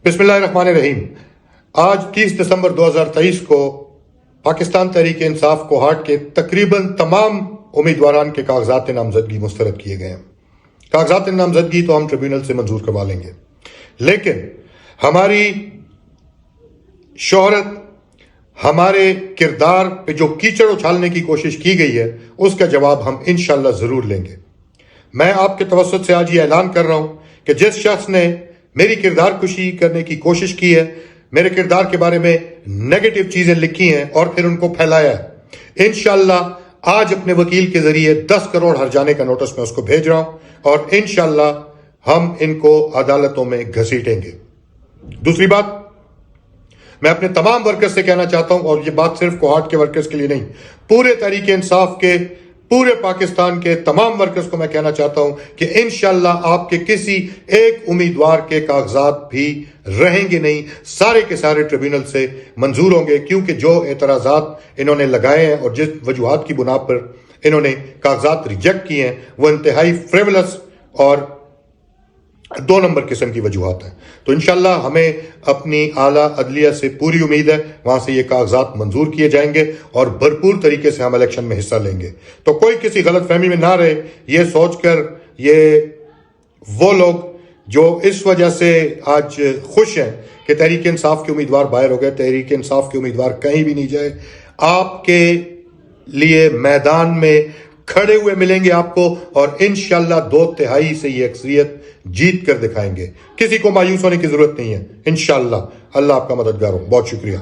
بسم اللہ الرحمن الرحیم۔ آج 30 دسمبر 2023 کو پاکستان تحریک انصاف کوہاٹ کے تقریباً تمام امیدواران کے کاغذات نامزدگی مسترد کیے گئے ہیں۔ کاغذات نامزدگی تو ہم ٹریبیونل سے منظور کروا لیں گے، لیکن ہماری شہرت، ہمارے کردار پہ جو کیچڑ اچھالنے کی کوشش کی گئی ہے اس کا جواب ہم انشاءاللہ ضرور لیں گے۔ میں آپ کے توسط سے آج یہ اعلان کر رہا ہوں کہ جس شخص نے میری کردار کشی کرنے کی کوشش کی ہے، میرے کردار کے بارے میں نیگیٹو چیزیں لکھی ہیں اور پھر ان کو پھیلایا ہے، انشاءاللہ آج اپنے وکیل کے ذریعے 10 کروڑ ہرجانے کا نوٹس میں اس کو بھیج رہا ہوں اور انشاءاللہ ہم ان کو عدالتوں میں گھسیٹیں گے۔ دوسری بات، میں اپنے تمام ورکرز سے کہنا چاہتا ہوں، اور یہ بات صرف کوہاٹ کے ورکرز کے لیے نہیں، پورے تحریک انصاف کے، پورے پاکستان کے تمام ورکرز کو میں کہنا چاہتا ہوں کہ انشاءاللہ آپ کے کسی ایک امیدوار کے کاغذات بھی رہیں گے نہیں، سارے کے سارے ٹریبیونل سے منظور ہوں گے، کیونکہ جو اعتراضات انہوں نے لگائے ہیں اور جس وجوہات کی بنا پر انہوں نے کاغذات ریجیکٹ کیے ہیں وہ انتہائی فریولس اور 2 نمبر قسم کی وجوہات ہیں۔ تو انشاءاللہ ہمیں اپنی اعلیٰ عدلیہ سے پوری امید ہے، وہاں سے یہ کاغذات منظور کیے جائیں گے اور بھرپور طریقے سے ہم الیکشن میں حصہ لیں گے۔ تو کوئی کسی غلط فہمی میں نہ رہے، یہ سوچ کر یہ وہ لوگ جو اس وجہ سے آج خوش ہیں کہ تحریک انصاف کے امیدوار باہر ہو گئے، تحریک انصاف کے امیدوار کہیں بھی نہیں جائے، آپ کے لیے میدان میں کھڑے ہوئے ملیں گے آپ کو، اور انشاءاللہ 2/3 سے یہ اکثریت جیت کر دکھائیں گے۔ کسی کو مایوس ہونے کی ضرورت نہیں ہے، انشاءاللہ اللہ آپ کا مددگار ہو۔ بہت شکریہ۔